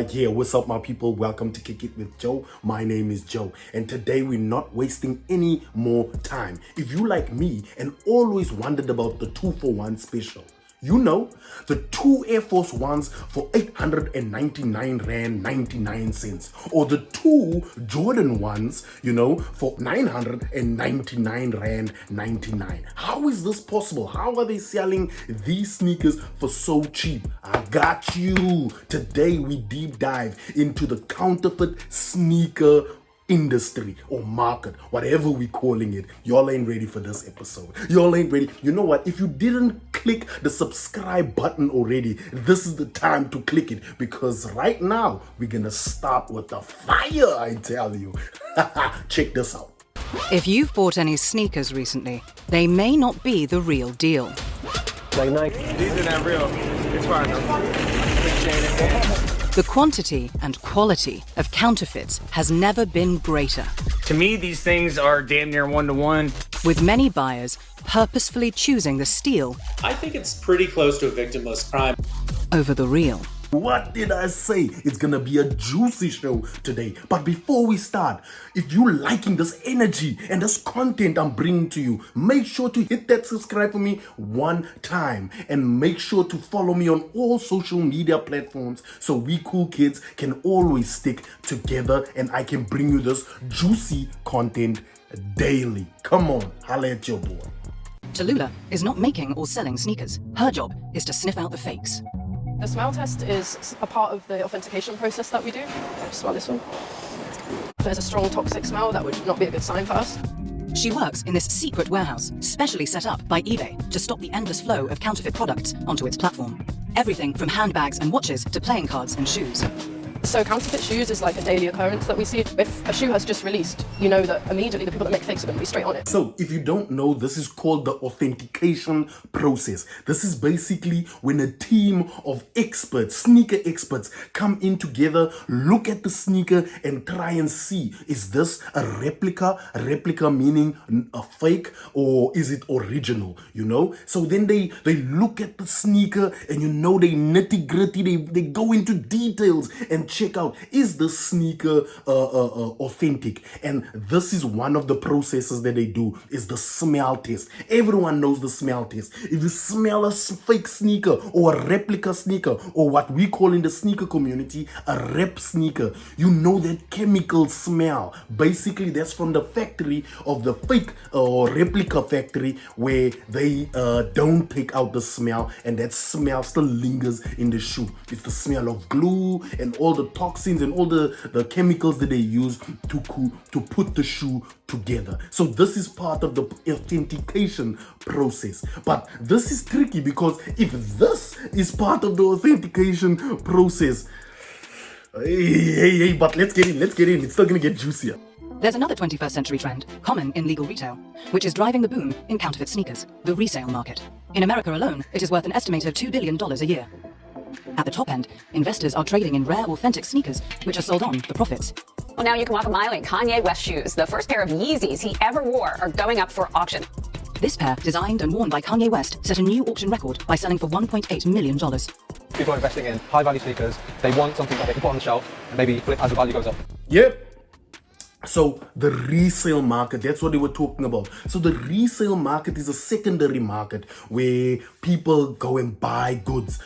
like, yeah, what's up, my people? Welcome to Kick It with Joe. My name is Joe, and today we're not wasting any more time. If you like me and always wondered about the 2-for-1 special, you know, the 2 Air Force Ones for 899 Rand 99 cents, or the 2 Jordan ones, you know, for 999 Rand 99. How is this possible? How are they selling these sneakers for so cheap? I got you. Today we deep dive into the counterfeit sneaker industry or market, whatever we're calling it. Y'all ain't ready for this episode. Y'all ain't ready. You know what? If you didn't click the subscribe button already, this is the time to click it, because right now we're gonna start with the fire, I tell you. Check this out. If you've bought any sneakers recently, they may not be the real deal. Like Nike. These are not real. It's fine though. Appreciate it. The quantity and quality of counterfeits has never been greater, To me, these things are damn near 1-to-1. with many buyers purposefully choosing the steal I think it's pretty close to a victimless crime. over the real. What did I say? It's gonna be a juicy show today. But before we start, if you're liking this energy and this content I'm bringing to you, make sure to hit that subscribe for me one time, and make sure to follow me on all social media platforms so we cool kids can always stick together and I can bring you this juicy content daily. Come on, holla at your boy. Tallulah is not making or selling sneakers. Her job is to sniff out the fakes. The smell test is a part of the authentication process that we do. Just smell this one. If there's a strong toxic smell, that would not be a good sign for us. She works in this secret warehouse, specially set up by eBay to stop the endless flow of counterfeit products onto its platform. Everything from handbags and watches to playing cards and shoes. So counterfeit shoes is like a daily occurrence that we see. If a shoe has just released, you know that immediately the people that make fakes are going to be straight on it. So if you don't know, this is called the authentication process. This is basically when a team of experts, sneaker experts, come in together, look at the sneaker and try and see, is this a replica? A replica meaning a fake, or is it original, you know? So then they look at the sneaker and you know they nitty gritty, they go into details and check out, is the sneaker authentic? And this is one of the processes that they do, is the smell test. Everyone knows the smell test. If you smell a fake sneaker or a replica sneaker, or what we call in the sneaker community a rep sneaker, you know that chemical smell. Basically that's from the factory of the fake or replica factory, where they don't take out the smell, and that smell still lingers in the shoe. It's the smell of glue and all the toxins and all the chemicals that they use to put the shoe together. So this is part of the authentication process. But this is tricky, because if this is part of the authentication process, hey, but let's get in. It's still gonna get juicier. There's another 21st century trend, common in legal retail, which is driving the boom in counterfeit sneakers, the resale market. In America alone, it is worth an estimated $2 billion a year. At the top end, investors are trading in rare, authentic sneakers, which are sold on for profits. Well, now you can walk a mile in Kanye West shoes. The first pair of Yeezys he ever wore are going up for auction. This pair, designed and worn by Kanye West, set a new auction record by selling for $1.8 million. People are investing in high-value sneakers. They want something that they can put on the shelf and maybe flip as the value goes up. Yep. So the resale market, that's what they were talking about. So the resale market is a secondary market where people go and buy goods,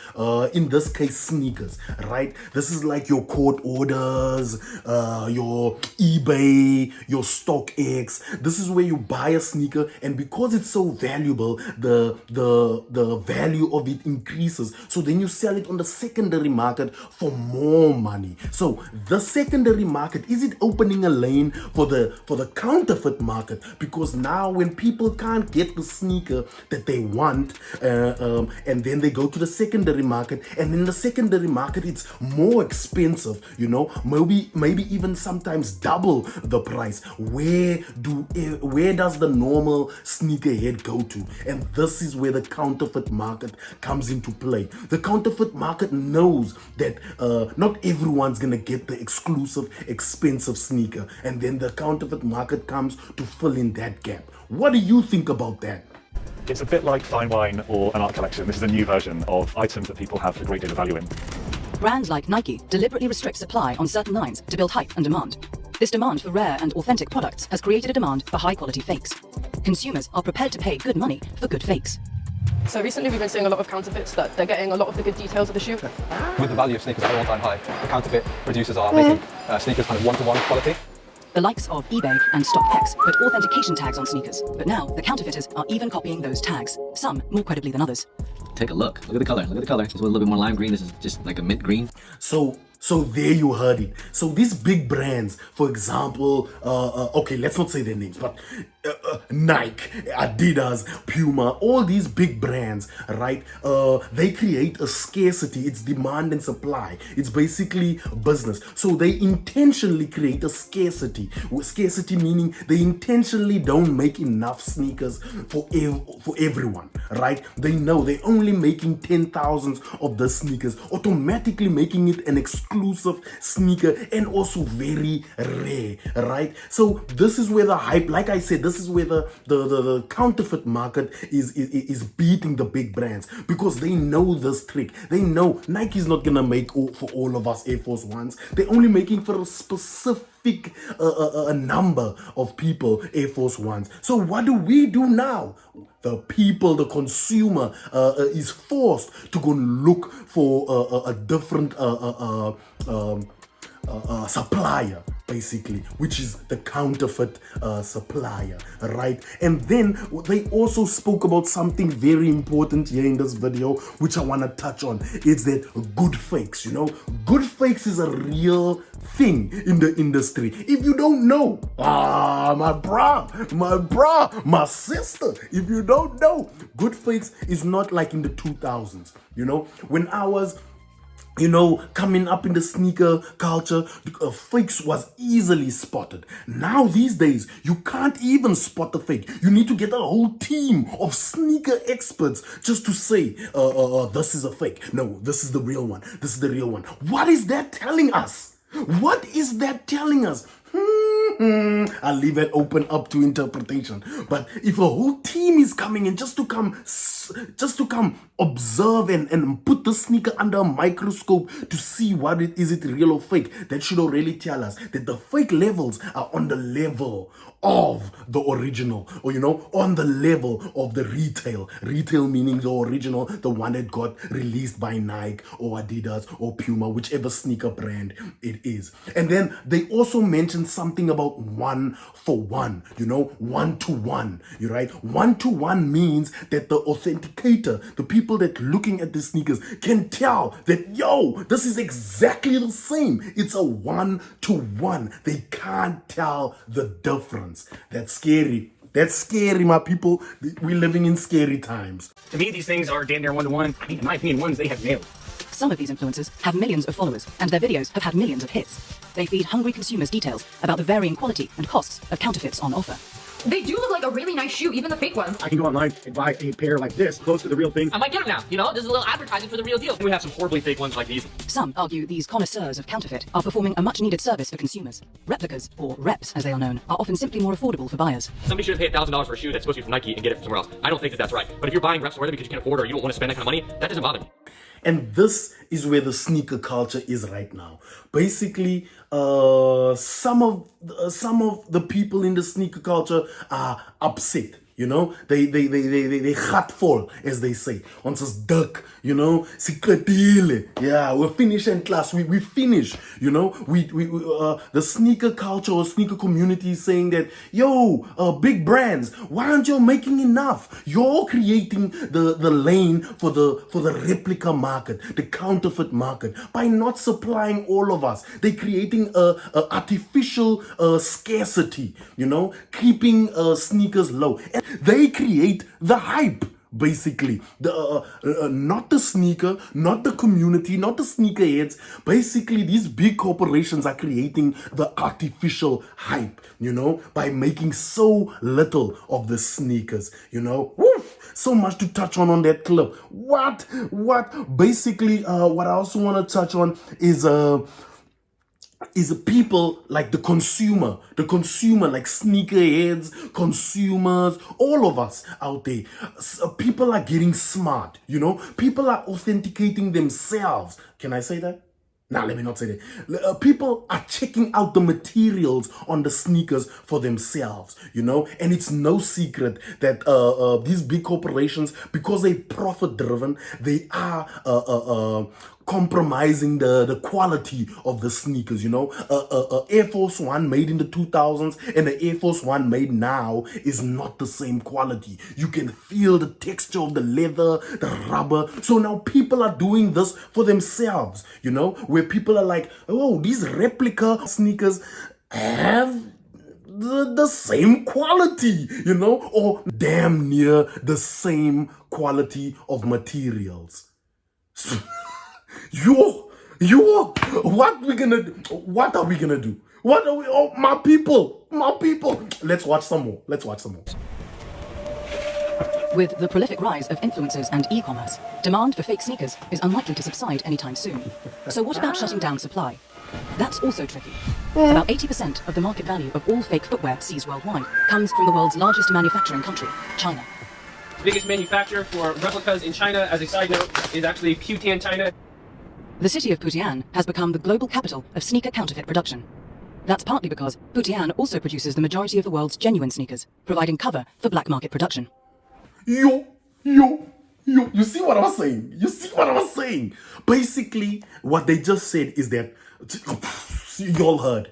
in this case sneakers, right? This is like your court orders, your eBay, your StockX. This is where you buy a sneaker, and because it's so valuable, the value of it increases. So then you sell it on the secondary market for more money. So the secondary market, is it opening a lane for the counterfeit market? Because now when people can't get the sneaker that they want, and then they go to the secondary market, and in the secondary market it's more expensive, you know, maybe even sometimes double the price. Where does the normal sneakerhead go to? And this is where the counterfeit market comes into play. The counterfeit market knows that not everyone's gonna get the exclusive, expensive sneaker, and then the counterfeit market comes to fill in that gap. What do you think about that? It's a bit like fine wine or an art collection. This is a new version of items that people have a great deal of value in. Brands like Nike deliberately restrict supply on certain lines to build hype and demand. This demand for rare and authentic products has created a demand for high-quality fakes. Consumers are prepared to pay good money for good fakes. So recently we've been seeing a lot of counterfeits that they're getting a lot of the good details of the shoe. With the value of sneakers at an all-time high, the counterfeit producers are making sneakers kind of one-to-one quality. The likes of eBay and StockX put authentication tags on sneakers, but now the counterfeiters are even copying those tags, some more credibly than others. Take a look. Look at the color. Look at the color. This one a little bit more lime green. This is just like a mint green. So there you heard it. So these big brands, for example, okay, let's not say their names, but Nike, Adidas, Puma, all these big brands, right? They create a scarcity. It's demand and supply. It's basically business. So they intentionally create a scarcity. Scarcity meaning they intentionally don't make enough sneakers for everyone, right? They know they're only making 10,000 of the sneakers, automatically making it an exclusive sneaker and also very rare, right? So this is where the hype, like I said, this is where the counterfeit market is beating the big brands, because they know this trick. They know Nike's not gonna make for all of us Air Force Ones. They're only making for a specific a number of people Air Force Ones. So what do we do now? The people, the consumer, is forced to go and look for a different supplier, basically, which is the counterfeit supplier, right? And then they also spoke about something very important here in this video, which I want to touch on. It's that good fakes, you know. Good fakes is a real thing in the industry. If you don't know, my sister, if you don't know, good fakes is not like in the 2000s, you know, when I was coming up in the sneaker culture, fakes was easily spotted. Now these days, you can't even spot the fake. You need to get a whole team of sneaker experts just to say, this is a fake. No, this is the real one. This is the real one. What is that telling us? What is that telling us? I'll leave it open up to interpretation. But if a whole team is coming in just to come observe and put the sneaker under a microscope to see what is it real or fake, that should already tell us that the fake levels are on the level of the original, or on the level of the retail meaning the original, the one that got released by Nike or Adidas or Puma, whichever sneaker brand it is. And then they also mentioned something about 1 for 1, 1 to 1, you right? 1 to 1 means that the authenticator, the people that looking at the sneakers, can tell that, this is exactly the same. It's a 1 to 1. They can't tell the difference. That's scary. That's scary, my people. We're living in scary times. To me, these things are damn near 1-to-1. I mean, in my opinion, ones they have nailed. Some of these influencers have millions of followers, and their videos have had millions of hits. They feed hungry consumers details about the varying quality and costs of counterfeits on offer. They do look like a really nice shoe, even the fake ones. I can go online and buy a pair like this, close to the real thing. I might get them now, this is a little advertising for the real deal. We have some horribly fake ones like these. Some argue these connoisseurs of counterfeit are performing a much-needed service for consumers. Replicas, or reps as they are known, are often simply more affordable for buyers. Somebody should pay $1,000 for a shoe that's supposed to be from Nike and get it from somewhere else. I don't think that's right. But if you're buying reps wear them because you can't afford it or you don't want to spend that kind of money, that doesn't bother me. And this is where the sneaker culture is right now. Basically, some of the people in the sneaker culture are upset. They gat vol, as they say. Ons is dik, sikadile. Yeah, we're finished in class. We finish, the sneaker culture or sneaker community is saying that, big brands, why aren't you making enough? You're creating the lane for the replica market, the counterfeit market, by not supplying all of us. They're creating a artificial scarcity, keeping sneakers low. And they create the hype, basically. Not the sneaker, not the community, not the sneakerheads. Basically, these big corporations are creating the artificial hype, by making so little of the sneakers, Woof! So much to touch on that clip. What? Basically, what I also want to touch on is people like the consumer like sneakerheads, consumers, all of us out there. People are getting smart, people are authenticating themselves. Can I say that? Now, let me not say that. People are checking out the materials on the sneakers for themselves, you know, and it's no secret that these big corporations, because they're profit driven, they are compromising the quality of the sneakers, you know. Air Force One made in the 2000s and the Air Force One made now is not the same quality. You can feel the texture of the leather, the rubber. So now people are doing this for themselves, you know, where people are like, oh, these replica sneakers have the same quality, you know, or damn near the same quality of materials. What are we gonna do? What are we gonna do? What are we? Oh, my people. Let's watch some more. With the prolific rise of influencers and e-commerce, demand for fake sneakers is unlikely to subside anytime soon. So what about shutting down supply? That's also tricky. About 80% of the market value of all fake footwear seized worldwide comes from the world's largest manufacturing country, China. The biggest manufacturer for replicas in China, as a side note, is actually Putian, China. The city of Putian has become the global capital of sneaker counterfeit production. That's partly because Putian also produces the majority of the world's genuine sneakers, providing cover for black market production. You see what I was saying? Basically, what they just said is that y'all heard.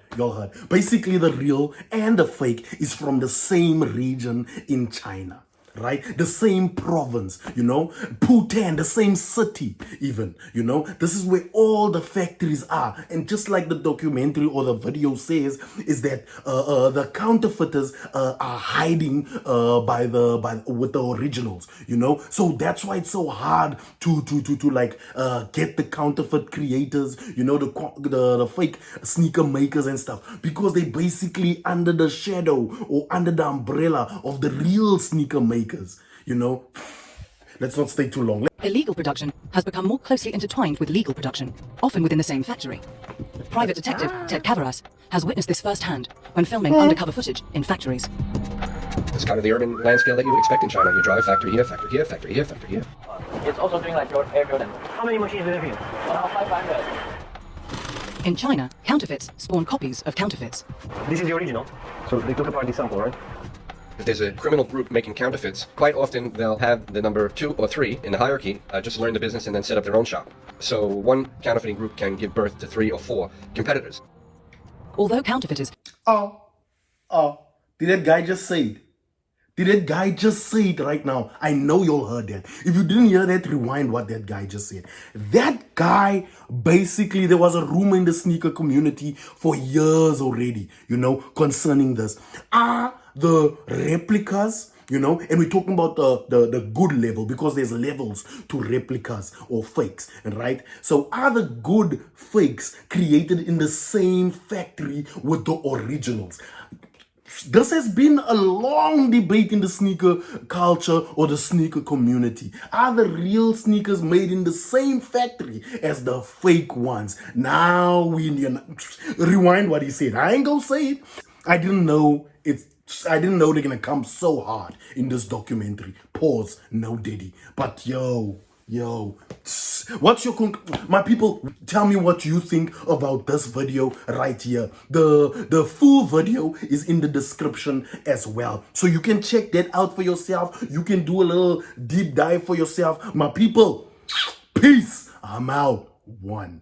Basically, the real and the fake is from the same region in China. Right? The same province, you know, Putian, the same city even, you know, this is where all the factories are. And just like the documentary or the video says, is that the counterfeiters are hiding with the originals, you know. So that's why it's so hard to get the counterfeit creators, you know, the fake sneaker makers and stuff, because they basically under the shadow or under the umbrella of the real sneaker makers. You know, let's not stay too long. Illegal production has become more closely intertwined with legal production, often within the same factory. Private detective Ted Cavaras has witnessed this firsthand when filming undercover footage in factories. It's kind of the urban landscape that you would expect in China. You drive factory here, factory here, factory here, factory here. It's also doing like air Jordan. How many machines do you have? About 500. In China, counterfeits spawn copies of counterfeits. This is the original. So they took apart the sample, right? If there's a criminal group making counterfeits, quite often they'll have the number 2 or 3 in the hierarchy, just learn the business and then set up their own shop. So one counterfeiting group can give birth to 3 or 4 competitors. Although counterfeiters... Did that guy just say it? Did that guy just say it right now? I know you all heard that. If you didn't hear that, rewind what that guy just said. That guy, basically, there was a rumor in the sneaker community for years already, you know, concerning this. The replicas, you know, and we're talking about the good level, because there's levels to replicas or fakes, right? So are the good fakes created in the same factory with the originals? This has been a long debate in the sneaker culture or the sneaker community. Are the real sneakers made in the same factory as the fake ones? Now rewind what he said. I ain't gonna say it. I didn't know they're gonna come so hard in this documentary. Pause, no Diddy. But yo, what's your my people? Tell me what you think about this video right here. The full video is in the description as well, so you can check that out for yourself. You can do a little deep dive for yourself. My people, peace. I'm out. One.